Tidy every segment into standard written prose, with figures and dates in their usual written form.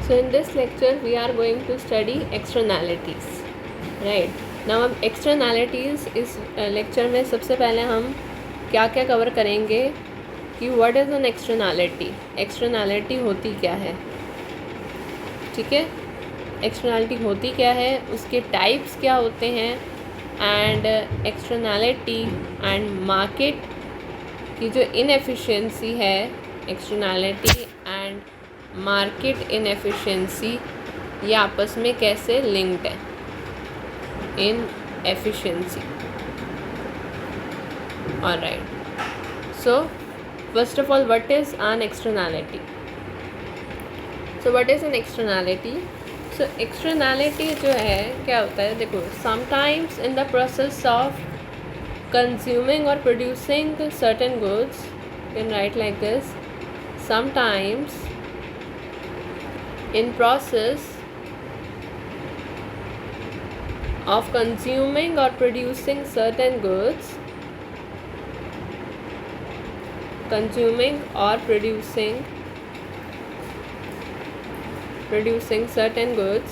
So in this lecture we are going to study externalities, right? Now हम externalities इस lecture में सबसे पहले हम क्या क्या cover करेंगे कि what is an externality, externality होती क्या है, ठीक है? externality होती क्या है, उसके types क्या होते हैं, and externality and market की जो inefficiency है, externality and मार्केट इनएफिशिएंसी ये आपस में कैसे लिंक्ड है. Inefficiency. Alright, so first of all what is an externality. So what is an externality. So externality जो है क्या होता है, देखो, sometimes in the process of consuming और producing certain goods, can right like this, sometimes in process of consuming or producing certain goods, consuming or producing certain goods,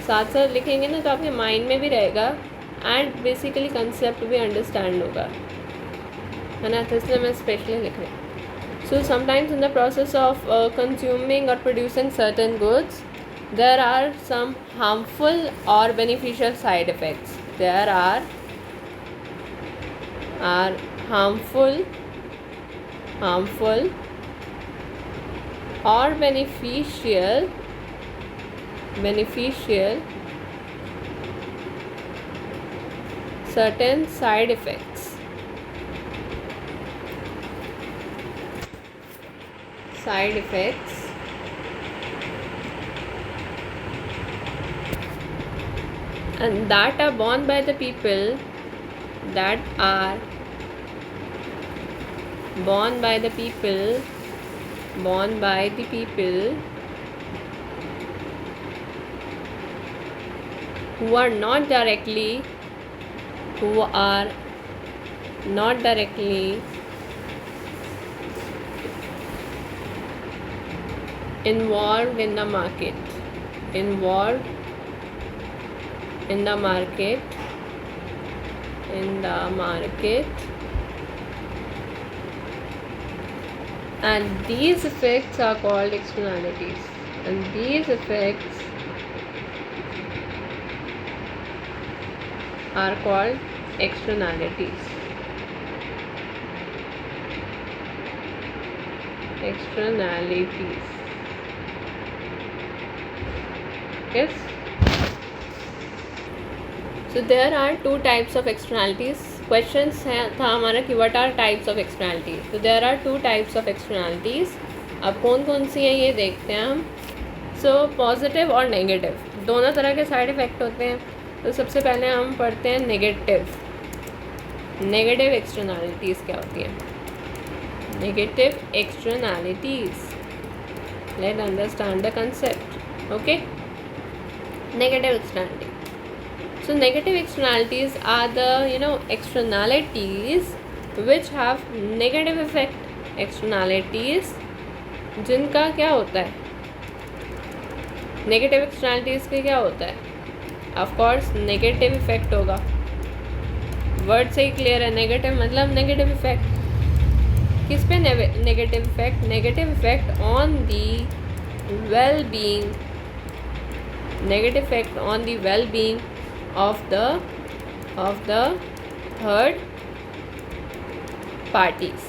साथ साथ लिखेंगे ना तो आपके माइंड में भी रहेगा एंड बेसिकली कंसेप्ट भी अंडरस्टैंड होगा, है ना. तो इसलिए मैं स्पेशली लिख रही हूँ. So sometimes in the process of consuming or producing certain goods, there are some harmful or beneficial side effects. There are harmful or beneficial certain side effects. And that are borne by the people who are not directly involved in the market, and these effects are called externalities, and these effects are called externalities. Yes. So there are two types of externalities. Questions है था हमारा कि what are types of externalities. So there are two types of externalities. अब कौन कौन सी हैं ये देखते हैं हम. So पॉजिटिव और नेगेटिव दोनों तरह के साइड इफ़ेक्ट होते हैं. तो सबसे पहले हम पढ़ते हैं नेगेटिव एक्सटर्नैलिटीज़ क्या होती है. Negative externalities, let understand the concept. Okay, negative externality. So negative externalities are the externalities which have negative effect. externalities जिनका क्या होता है, नेगेटिव एक्सटर्नैलिटीज़ के क्या होता है, ऑफ कोर्स नेगेटिव इफेक्ट होगा. वर्ड से ही क्लियर है, नेगेटिव मतलब नेगेटिव इफेक्ट. किस पे negative effect? Negative effect on the well being, negative effect on the well-being of the third parties.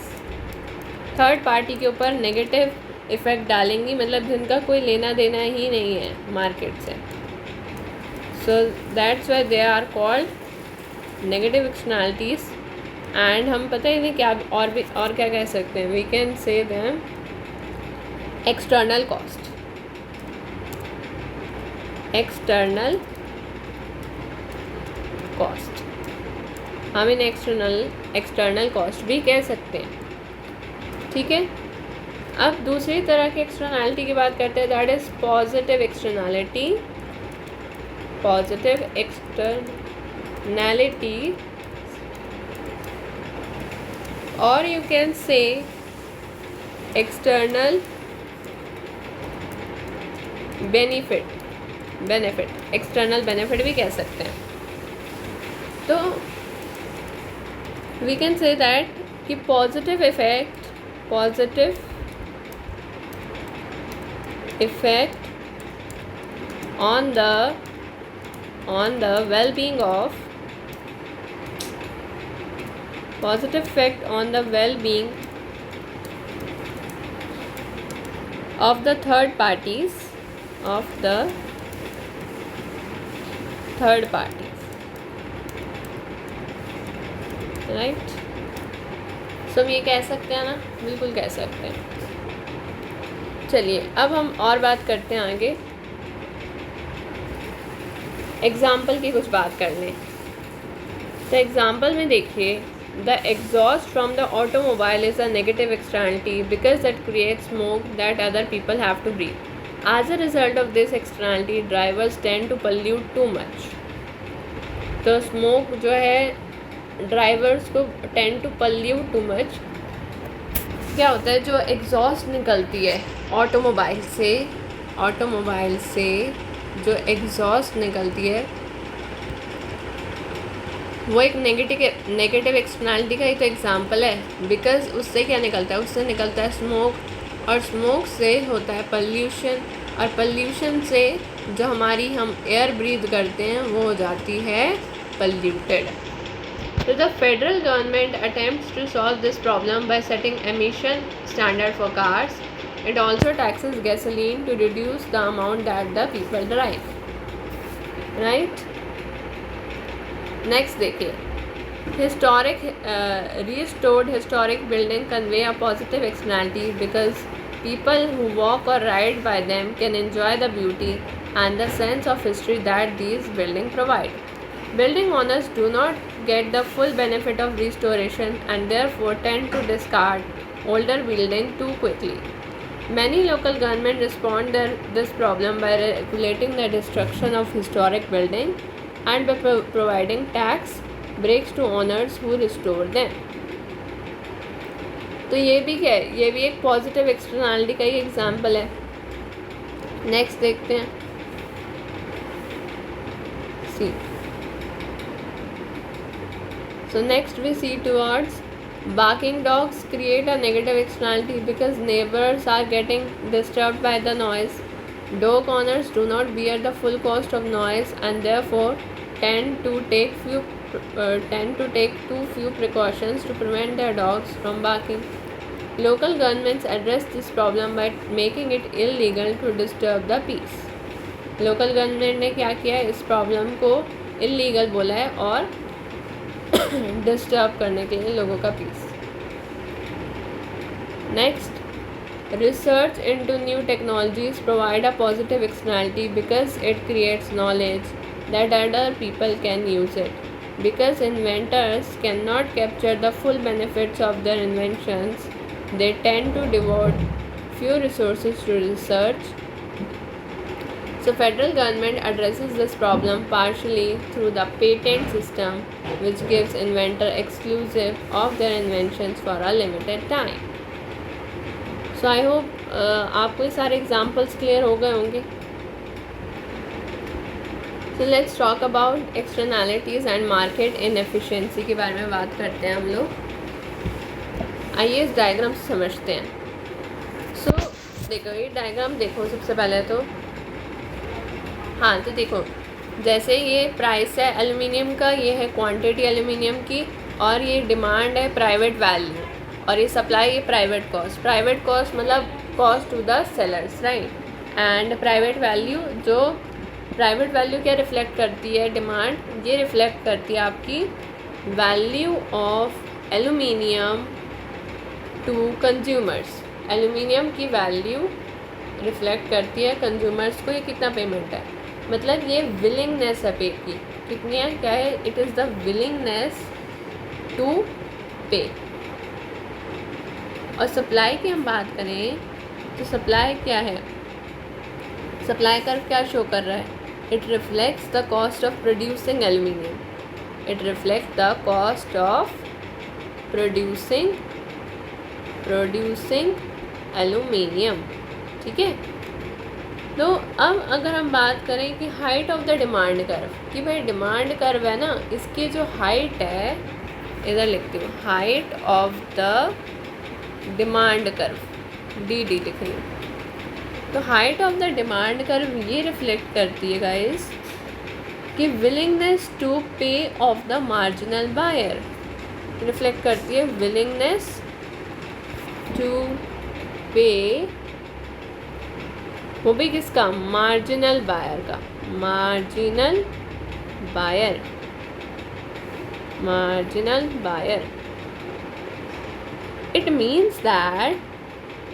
Third party के ऊपर नेगेटिव इफ़ेक्ट डालेंगी, मतलब जिनका कोई लेना देना ही नहीं है मार्केट से. So that's why they are called negative externalities. And हम पता ही नहीं क्या और क्या कह सकते हैं. We can say them external cost. हम इन एक्सटर्नल कॉस्ट भी कह सकते हैं, ठीक है. अब दूसरी तरह की एक्सटर्नैलिटी की बात करते हैं, that is positive externality. or you can say external benefit external benefit भी कह सकते हैं। तो वी कैन से दैट कि positive effect on the well-being of positive effect on the well-being of the third parties right. So हम ये कह सकते हैं ना, बिल्कुल कह सकते हैं। चलिए अब हम और बात करते हैं आगे, एग्ज़ाम्पल की कुछ बात कर लें। तो एग्ज़ाम्पल में देखिए, the exhaust from the automobile is a negative externality because that create smoke that other people have to breathe. As a result of this externality drivers tend to pollute too much. तो smoke जो है drivers को tend to pollute too much. क्या होता है, जो exhaust निकलती है ऑटोमोबाइल से जो एग्जॉस्ट निकलती है वो एक नेगेटिव एक्सटर्नलिटी का ही तो एग्जांपल है। बिकॉज उससे क्या निकलता है, उससे निकलता है स्मोक, और स्मोक से होता है पल्यूशन, और पल्यूशन से जो हम एयर ब्रीथ करते हैं वो हो जाती है polluted. So the federal government attempts to solve this problem by setting emission standard for cars. It also taxes gasoline to reduce the amount that the people drive. Right? Next देखिए, restored historic building convey a positive externality because people who walk or ride by them can enjoy the beauty and the sense of history that these buildings provide. Building owners do not get the full benefit of restoration and therefore tend to discard older buildings too quickly. Many local governments respond to this problem by regulating the destruction of historic buildings and by providing tax breaks to owners who restore them. तो ये भी क्या है, ये भी एक positive externality का ही example है। नेक्स्ट देखते हैं, सी। So next we see towards barking dogs create a negative externality because neighbors are getting disturbed by the noise. Dog owners do not bear the full cost of noise and therefore tend to take too few precautions to prevent their dogs from barking. Local governments address this problem by making it illegal to disturb the peace. Local government ने क्या किया है, इस problem को illegal बोला है और disturb करने के लिए लोगों का peace. Next, research into new technologies provide a positive externality because it creates knowledge that other people can use it. Because inventors can not capture the full benefits of their inventions, they tend to devote few resources to research. So federal government addresses this problem partially through the patent system, which gives inventor exclusive of their inventions for a limited time. So I hope आपको ये सारे examples clear हो गए होंगे। So let's talk about externalities and market inefficiency के बारे में बात करते हैं हम लोग। आइए इस डायग्राम से समझते हैं। So देखो ये डायग्राम देखो, सबसे पहले तो हाँ, तो देखो जैसे ये प्राइस है एल्युमिनियम का, ये है क्वांटिटी एल्युमिनियम की, और ये डिमांड है प्राइवेट वैल्यू, और ये सप्लाई है प्राइवेट कॉस्ट। प्राइवेट कॉस्ट मतलब cost to the sellers, right. And private value, जो प्राइवेट वैल्यू क्या रिफ्लेक्ट करती है, डिमांड ये रिफ्लेक्ट करती है आपकी value of aluminium to consumers. Aluminium की वैल्यू रिफ्लेक्ट करती है कंज्यूमर्स को, ये कितना पेमेंट है, मतलब ये विलिंगनेस है पे की, कितनी है, क्या है, it is the willingness to pay. और सप्लाई की हम बात करें तो सप्लाई क्या है, सप्लाई कर्व क्या शो कर रहा है, it reflects the cost of producing aluminium, it reflect the cost of producing aluminium, ठीक है। तो अब अगर हम बात करें कि height of the demand curve, कि भाई डिमांड कर्व है ना, इसकी जो हाइट है, इधर लिखती हूँ, height of the demand curve, D लिख रही हूँ। तो height of the demand curve ये रिफ्लेक्ट करती है गाइस कि willingness to pay of the marginal buyer, reflect करती है विलिंगनेस टू पे, वो भी किसका, मार्जिनल बायर का, marginal buyer, marginal buyer. It means that,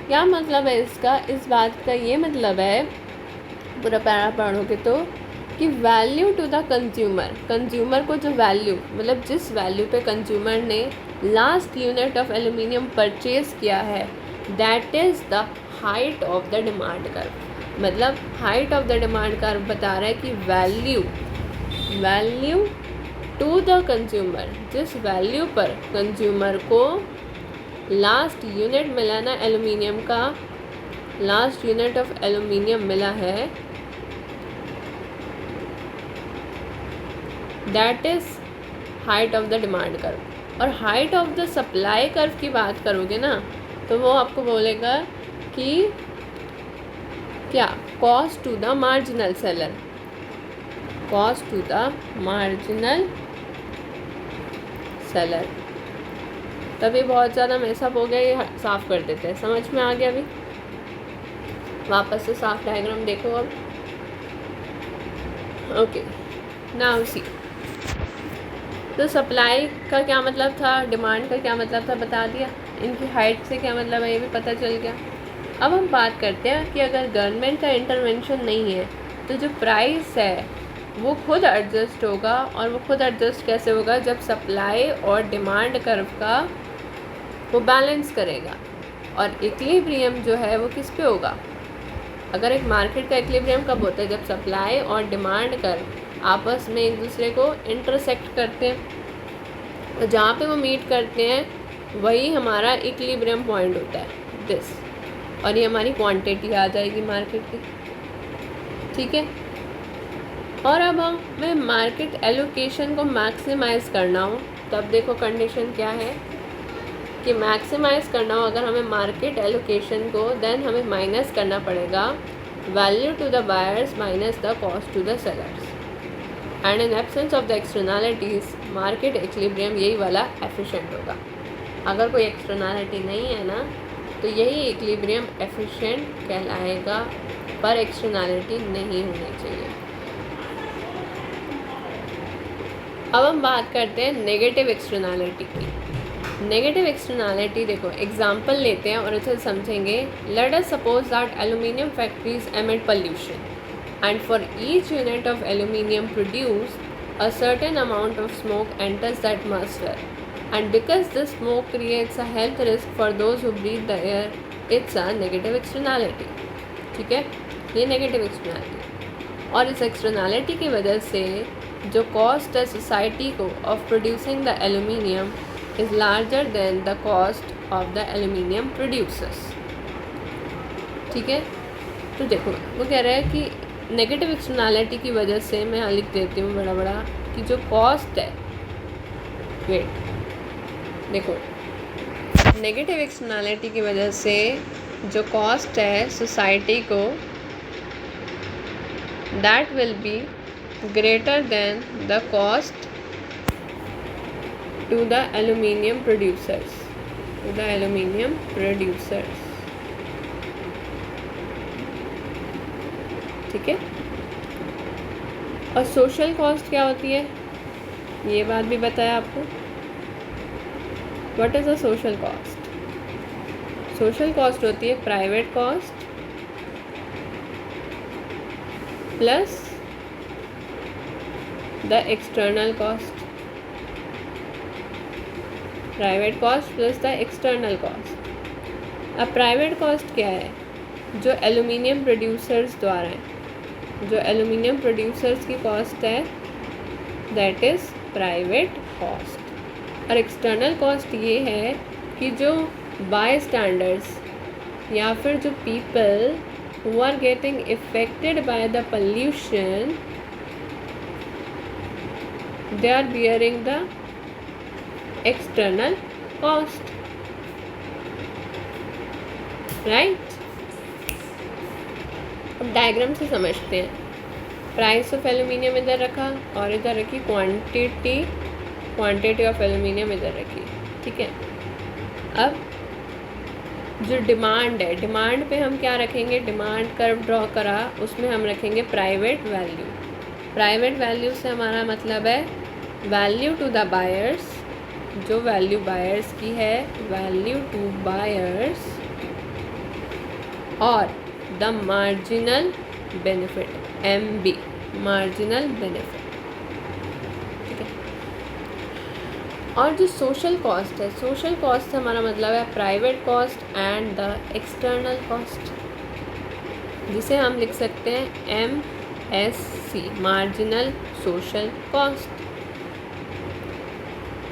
क्या मतलब है इसका, इस बात का ये मतलब है, पूरा पैरा पढ़ोगे तो, कि value to the consumer, consumer को जो वैल्यू, मतलब जिस वैल्यू पे कंज्यूमर ने last unit of aluminium purchase किया है, that is the height of the demand curve. मतलब height of the demand curve बता रहा है कि वैल्यू टू द कंज्यूमर, जिस वैल्यू पर कंज्यूमर को लास्ट यूनिट मिला ना एल्यूमिनियम का, लास्ट यूनिट ऑफ एल्यूमिनियम मिला है, that is height of the demand curve. और height of the supply curve की बात करोगे ना, तो वो आपको बोलेगा कि क्या, cost to the marginal seller, cost to the marginal seller. तभी बहुत ज़्यादा मैसअप हो गया, ये साफ़ कर देते हैं। समझ में आ गया? अभी वापस से साफ डायग्राम देखो अब। ओके, नाउ सी, तो सप्लाई का क्या मतलब था, डिमांड का क्या मतलब था बता दिया, इनकी हाइट से क्या मतलब है ये भी पता चल गया। अब हम बात करते हैं कि अगर गवर्नमेंट का इंटरवेंशन नहीं है तो जो प्राइस है वो खुद एडजस्ट होगा। और वो खुद एडजस्ट कैसे होगा, जब सप्लाई और डिमांड कर्व का वो बैलेंस करेगा। और इक्विलिब्रियम जो है वो किस पे होगा, अगर एक मार्केट का इक्विलिब्रियम कब होता है, जब सप्लाई और डिमांड कर्व आपस में एक दूसरे को इंटरसेक्ट करते हैं, और जहाँ पे वो मीट करते हैं वही हमारा इक्विलिब्रियम पॉइंट होता है, दिस। और ये हमारी क्वांटिटी आ जाएगी मार्केट की, ठीक है। और अब हमें मार्केट एलोकेशन को मैक्सिमाइज़ करना हो, तब देखो कंडीशन क्या है कि मैक्सिमाइज़ करना हो अगर हमें मार्केट एलोकेशन को, देन हमें माइनस करना पड़ेगा value to the buyers minus the cost to the sellers. And in absence of the externalities market equilibrium यही वाला एफिशिएंट होगा। अगर कोई एक्सटर्नैलिटी नहीं है ना तो यही इक्विलिब्रियम एफिशिएंट कहलाएगा, पर एक्सटर्नैलिटी नहीं होनी चाहिए। अब हम बात करते हैं नेगेटिव एक्सटर्नैलिटी की। नेगेटिव एक्सटर्नैलिटी देखो, एग्जांपल लेते हैं और उसे समझेंगे। Let us suppose that aluminium factories emit pollution and for each unit of aluminium produced a certain amount of smoke enters the atmosphere, and because this smoke creates a health risk for those who breathe the air, it's a negative externality। ठीक है, ये negative externality. और इस externality की वजह से जो cost है सोसाइटी को of producing the aluminium is larger than the cost of the aluminium producers. ठीक है, तो देखो वो कह रहा है कि नेगेटिव एक्सटर्नैलिटी की वजह से, मैं यहाँ लिख देती हूँ बड़ा बड़ा, कि जो कॉस्ट है, वेट देखो, नेगेटिव एक्सटर्नैलिटी की वजह से जो कॉस्ट है सोसाइटी को, that will be greater than the cost to the aluminium producers, to the aluminium producers. ठीक है, और सोशल कॉस्ट क्या होती है ये बात भी बताया आपको। What is a social cost? Social cost होती है private cost plus the external cost, private cost plus the external cost. अब प्राइवेट कॉस्ट क्या है? जो एल्यूमिनियम प्रोड्यूसर्स द्वारा है, जो एल्यूमिनियम प्रोड्यूसर्स की कॉस्ट है, दैट इज़ प्राइवेट कॉस्ट। और एक्सटर्नल कॉस्ट ये है कि जो बाय स्टैंडर्ड्स या फिर जो people who are getting affected by the pollution, they are bearing the external cost, right? अब डायग्राम से समझते हैं। प्राइस ऑफ एल्यूमिनियम इधर रखा और इधर रखी क्वांटिटी ऑफ एल्यूमिनियम इधर रखी, ठीक है। अब जो डिमांड है, डिमांड पे हम क्या रखेंगे, डिमांड कर्व ड्रॉ करा, उसमें हम रखेंगे प्राइवेट वैल्यू। प्राइवेट वैल्यू से हमारा मतलब है वैल्यू टू द बायर्स, जो वैल्यू बायर्स की है, वैल्यू टू बायर्स, और the marginal benefit, MB, marginal benefit, ठीक है। और जो सोशल कॉस्ट है, सोशल कॉस्ट से हमारा मतलब है private cost and the external cost, जिसे हम लिख सकते हैं MSC, मार्जिनल सोशल कॉस्ट।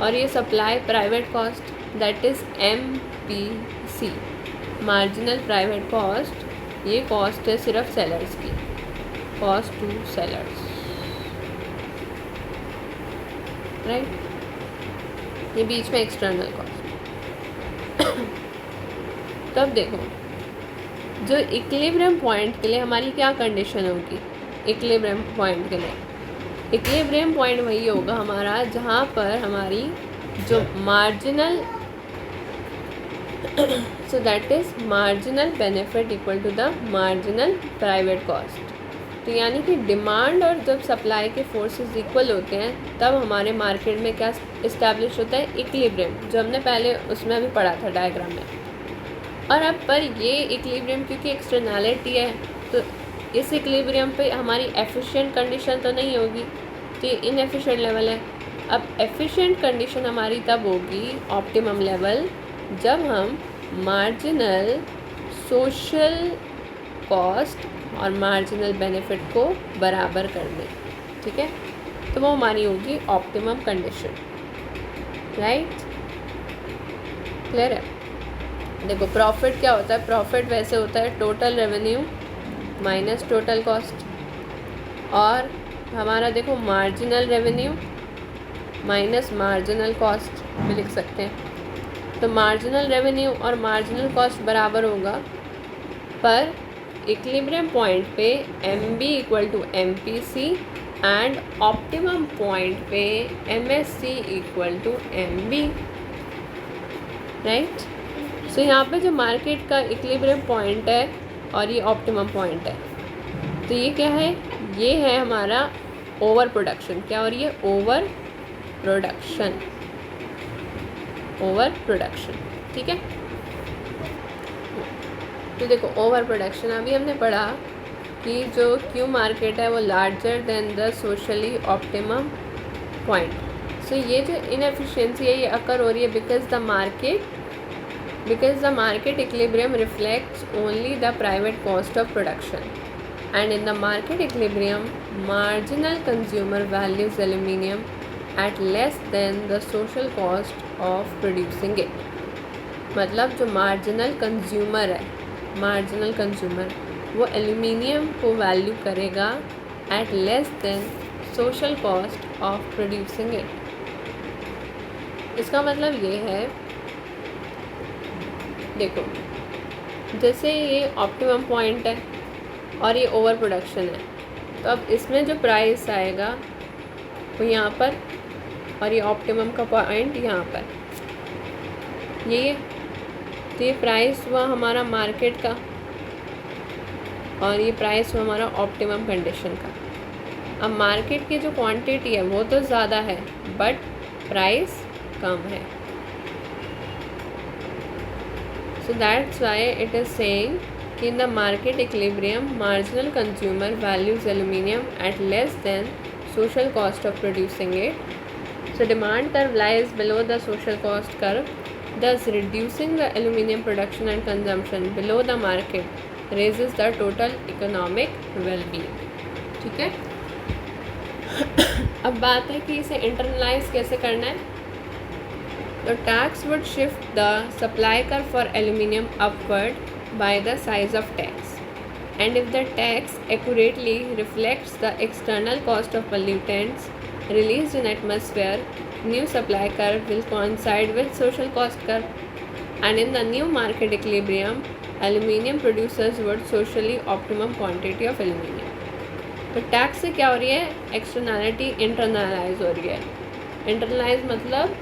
और ये supply private cost, that is MPC, marginal private cost. ये कॉस्ट है सिर्फ सेलर्स की, कॉस्ट टू सेलर्स, राइट। ये बीच में एक्सटर्नल कॉस्ट। तब देखो जो इक्विलिब्रियम पॉइंट के लिए हमारी क्या कंडीशन होगी, इक्विलिब्रियम पॉइंट के लिए, इक्विलिब्रियम पॉइंट वही होगा हमारा जहाँ पर हमारी जो marginal, so that is marginal benefit equal to the marginal private cost। तो यानी कि डिमांड और जब सप्लाई के फोर्सेस इक्वल होते हैं तब हमारे मार्केट में क्या इस्टेब्लिश होता है, इक्विलिब्रियम, जो हमने पहले उसमें भी पढ़ा था डायग्राम में। और अब पर ये इक्विलिब्रियम क्योंकि एक्सटर्नैलिटी है तो इस इक्विलिब्रियम पे हमारी एफिशिएंट कंडीशन तो नहीं होगी, तो ये इनएफिशिएंट लेवल है। अब एफिशिएंट कंडीशन हमारी तब होगी, ऑप्टिमम लेवल, जब हम मार्जिनल सोशल कॉस्ट और मार्जिनल बेनिफिट को बराबर कर दें, ठीक है। तो वो हमारी होगी ऑप्टिमम कंडीशन, राइट। क्लियर है। देखो प्रॉफिट क्या होता है, प्रॉफिट वैसे होता है total revenue minus total cost, और हमारा देखो marginal revenue minus marginal cost भी लिख सकते हैं। तो मार्जिनल रेवेन्यू और मार्जिनल कॉस्ट बराबर होगा, पर इक्विलिब्रियम पॉइंट पे MB equal to MPC and optimum point पे MSC equal to MB, right. So यहाँ पे जो मार्केट का इक्विलिब्रियम पॉइंट है और ये ऑप्टिमम पॉइंट है, तो ये क्या है, ये है हमारा ओवर प्रोडक्शन। क्या हो रही है, ओवर प्रोडक्शन, ओवर प्रोडक्शन, ठीक है। तो देखो ओवर प्रोडक्शन अभी हमने पढ़ा कि जो क्यू मार्केट है वो larger than the socially optimum point. So ये जो इनएफिशिएंसी है ये अकर हो रही है because the market equilibrium reflects only the private cost of production, and in the market equilibrium marginal consumer values aluminium at less than the social cost of producing it. मतलब जो marginal consumer है, marginal consumer वो aluminium को value करेगा at less than social cost of producing it. इसका मतलब ये है, देखो जैसे ये ऑप्टिमम पॉइंट है और ये ओवर प्रोडक्शन है, तो अब इसमें जो प्राइस आएगा वो यहाँ पर, और ये ऑप्टिमम का पॉइंट यहाँ पर, ये तो ये प्राइस हुआ हमारा मार्केट का और ये प्राइस हुआ हमारा ऑप्टिमम कंडीशन का। अब मार्केट की जो क्वांटिटी है वो तो ज़्यादा है बट प्राइस कम है, so that's why it is saying कि in the market equilibrium marginal consumer values aluminium at less than social cost of producing it. So demand curve lies below the social cost curve, thus reducing the aluminium production and consumption below the market raises the total economic well-being. ठीक है। अब बात है कि इसे internalise कैसे करना है। तो tax would shift the supply curve for aluminium upward by the size of tax and if the tax accurately reflects the external cost of pollutants released in atmosphere, new supply curve will coincide with social cost curve, and in the new market equilibrium, aluminium producers would socially optimum quantity of aluminium. तो tax से क्या हो रही है, externality internalise हो रही है. Internalise मतलब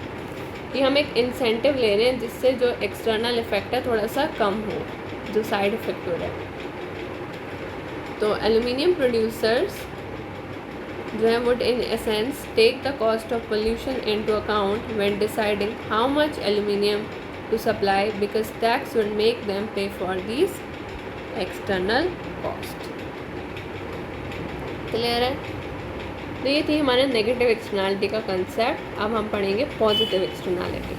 कि हम एक इंसेंटिव ले रहे हैं जिससे जो एक्सटर्नल इफेक्ट है थोड़ा सा कम हो, जो साइड इफेक्ट हो रहा है. तो एल्यूमिनियम प्रोड्यूसर्स जो है would in essence take the cost of pollution into account when deciding how much aluminium to supply, because tax would make them pay for these external cost. Clear है. तो ये थी हमारे नेगेटिव एक्सटर्नैलिटी का concept. अब हम पढ़ेंगे positive externality.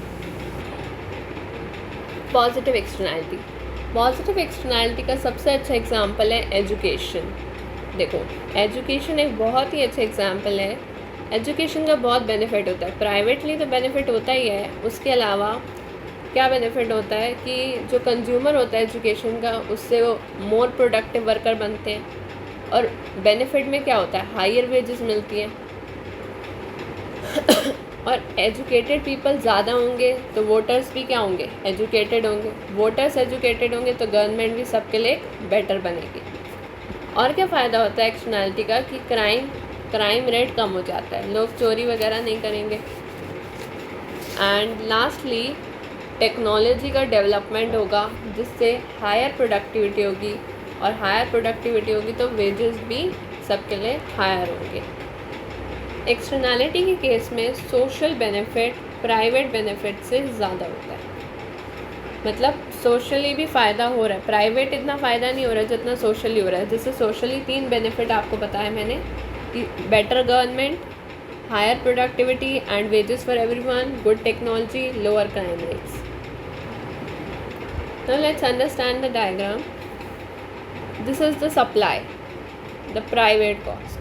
Positive externality. Positive externality का सबसे अच्छा एग्जांपल है एजुकेशन. देखो, एजुकेशन एक बहुत ही अच्छा एग्जांपल है. एजुकेशन का बहुत बेनिफिट होता है. प्राइवेटली तो बेनिफिट होता ही है, उसके अलावा क्या बेनिफिट होता है कि जो कंज्यूमर होता है एजुकेशन का, उससे वो मोर प्रोडक्टिव वर्कर बनते हैं. और बेनिफिट में क्या होता है, हायर वेजेस मिलती हैं. और एजुकेटेड पीपल ज़्यादा होंगे तो वोटर्स भी क्या होंगे, एजुकेटेड होंगे. वोटर्स एजुकेटेड होंगे तो गवर्नमेंट भी सबके लिए बेटर बनेगी. और क्या फ़ायदा होता है एक्सटर्नैलिटी का कि क्राइम रेट कम हो जाता है, लोग चोरी वगैरह नहीं करेंगे. एंड लास्टली टेक्नोलॉजी का डेवलपमेंट होगा जिससे हायर प्रोडक्टिविटी होगी, और हायर प्रोडक्टिविटी होगी तो वेजेस भी सबके लिए हायर होंगे. एक्सटर्नैलिटी के केस में सोशल बेनिफिट प्राइवेट बेनिफिट से ज़्यादा होता है. मतलब सोशली भी फ़ायदा हो रहा है, प्राइवेट इतना फ़ायदा नहीं हो रहा है जितना सोशली हो रहा है. जैसे सोशली 3 बेनिफिट आपको बताया मैंने कि better government, higher productivity and wages for everyone, good technology, lower crime rates. Now let's understand the diagram. This is the supply, the private cost.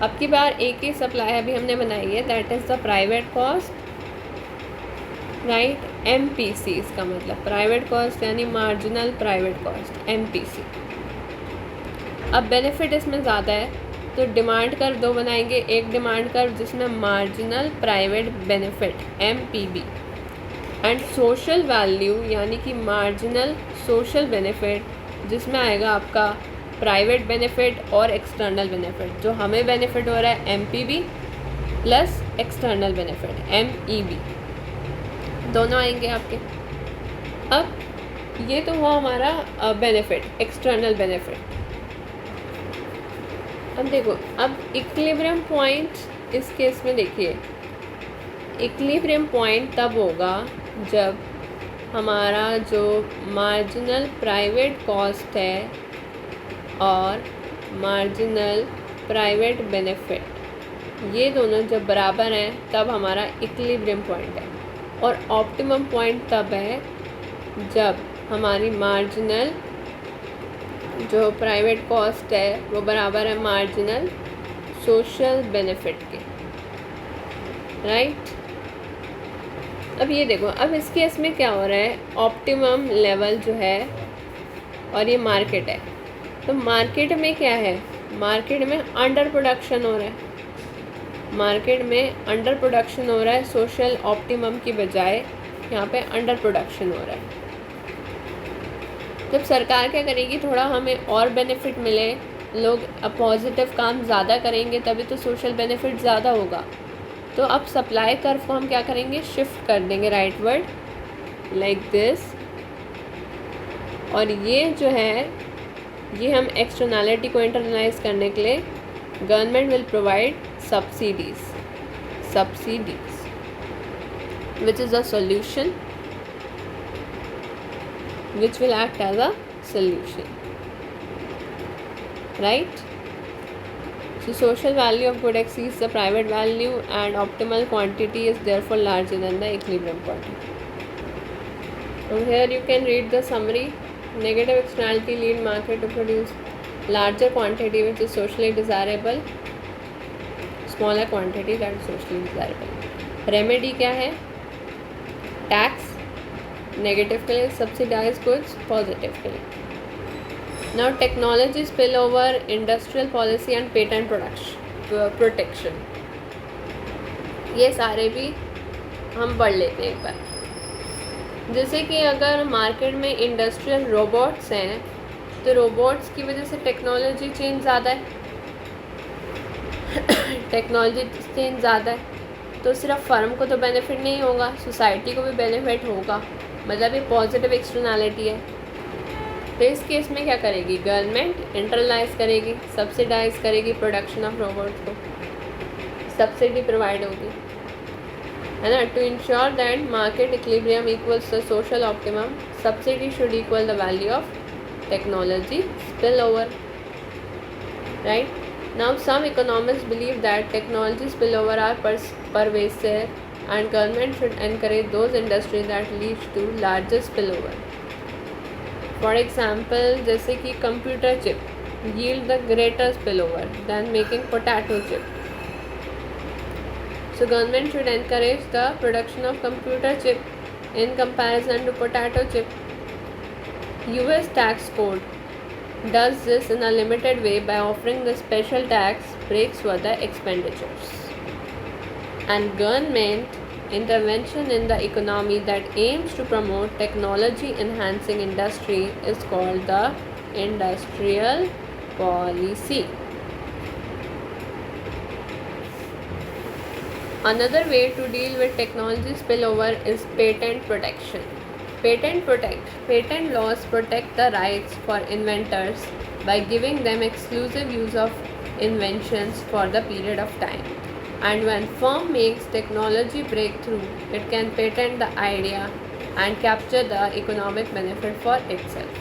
अब की बार एक ही सप्लाई अभी हमने बनाई है, that is the private cost, right. MPC इसका मतलब private cost यानी मार्जिनल प्राइवेट कॉस्ट, MPC. अब बेनिफिट इसमें ज़्यादा है तो डिमांड कर्व 2 बनाएंगे. एक डिमांड कर्व जिसमें marginal private benefit MPB and social value यानी कि मार्जिनल सोशल बेनिफिट जिसमें आएगा आपका प्राइवेट बेनिफिट और एक्सटर्नल बेनिफिट. जो हमें बेनिफिट हो रहा है MPB plus external benefit MEB, दोनों आएंगे आपके. अब ये तो हुआ हमारा बेनिफिट, एक्सटर्नल बेनिफिट. अब देखो, अब इक्विलिब्रियम पॉइंट इस केस में देखिए, इक्विलिब्रियम पॉइंट तब होगा जब हमारा जो मार्जिनल प्राइवेट कॉस्ट है और मार्जिनल प्राइवेट बेनिफिट ये दोनों जब बराबर हैं तब हमारा इक्विलिब्रियम पॉइंट है. और ऑप्टिमम पॉइंट तब है जब हमारी मार्जिनल जो प्राइवेट कॉस्ट है वो बराबर है मार्जिनल सोशल बेनिफिट के, राइट. अब ये देखो, अब इस केस में क्या हो रहा है, ऑप्टिमम लेवल जो है और ये मार्केट है. तो मार्केट में क्या है, मार्केट में अंडर प्रोडक्शन हो रहा है. मार्केट में अंडर प्रोडक्शन हो रहा है, सोशल ऑप्टिमम की बजाय यहाँ पे अंडर प्रोडक्शन हो रहा है. जब सरकार क्या करेगी, थोड़ा हमें और बेनिफिट मिले, लोग पॉजिटिव काम ज़्यादा करेंगे तभी तो सोशल बेनिफिट ज़्यादा होगा. तो अब सप्लाई कर्व को हम क्या करेंगे, शिफ्ट कर देंगे राइटवर्ड लाइक दिस. और ये जो है ये हम एक्सटर्नैलिटी को इंटरनलाइज करने के लिए government will provide subsidies which is a solution, which will act as a solution, right. So social value of good exceeds the private value and optimal quantity is therefore larger than the equilibrium quantity. From here you can read the summary. Negative externality lead market to produce larger quantity which is socially desirable, smaller quantity that socially desirable. Remedy क्या है, tax negative के लिए, subsidise goods positive के लिए. Now technology spillover, industrial policy and patent protection, ये सारे भी हम पढ़ लेते हैं एक बार। जैसे कि अगर मार्केट में इंडस्ट्रियल रोबोट्स हैं तो रोबोट्स की वजह से टेक्नोलॉजी चेंज ज़्यादा है टेक्नोलॉजी चेंज ज़्यादा है तो सिर्फ फर्म को तो बेनिफिट नहीं होगा, सोसाइटी को भी बेनिफिट होगा, मतलब ये पॉजिटिव एक्सटर्नैलिटी है। तो इस केस में क्या करेगी गवर्नमेंट? इंटरलाइज करेगी, सब्सिडाइज करेगी प्रोडक्शन ऑफ रोबोट्स को, सब्सिडी प्रोवाइड होगी, है ना। To ensure that market equilibrium equals the social optimum, subsidy should equal the value of technology spill over, right. Now some economists believe that technology spillover are pervasive and government should encourage those industries that lead to larger spillover. For example, जैसे कि computer chip yield the greater spillover than making potato chip. So government should encourage the production of computer chip in comparison to potato chip. US tax code does this in a limited way by offering the special tax breaks for the expenditures. And government intervention in the economy that aims to promote technology enhancing industry is called the industrial policy. Another way to deal with technology spillover is patent protection. Patent laws protect the rights for inventors by giving them exclusive use of inventions for the period of time. And when firm makes technology breakthrough, it can patent the idea and capture the economic benefit for itself.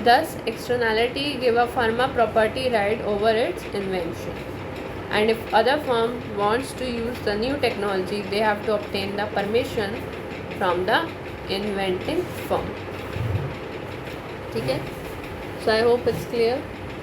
Thus, externality give a firm a property right over its invention. And if other firm wants to use the new technology, they have to obtain the permission from the inventing firm. ठीक है, so I hope it's clear.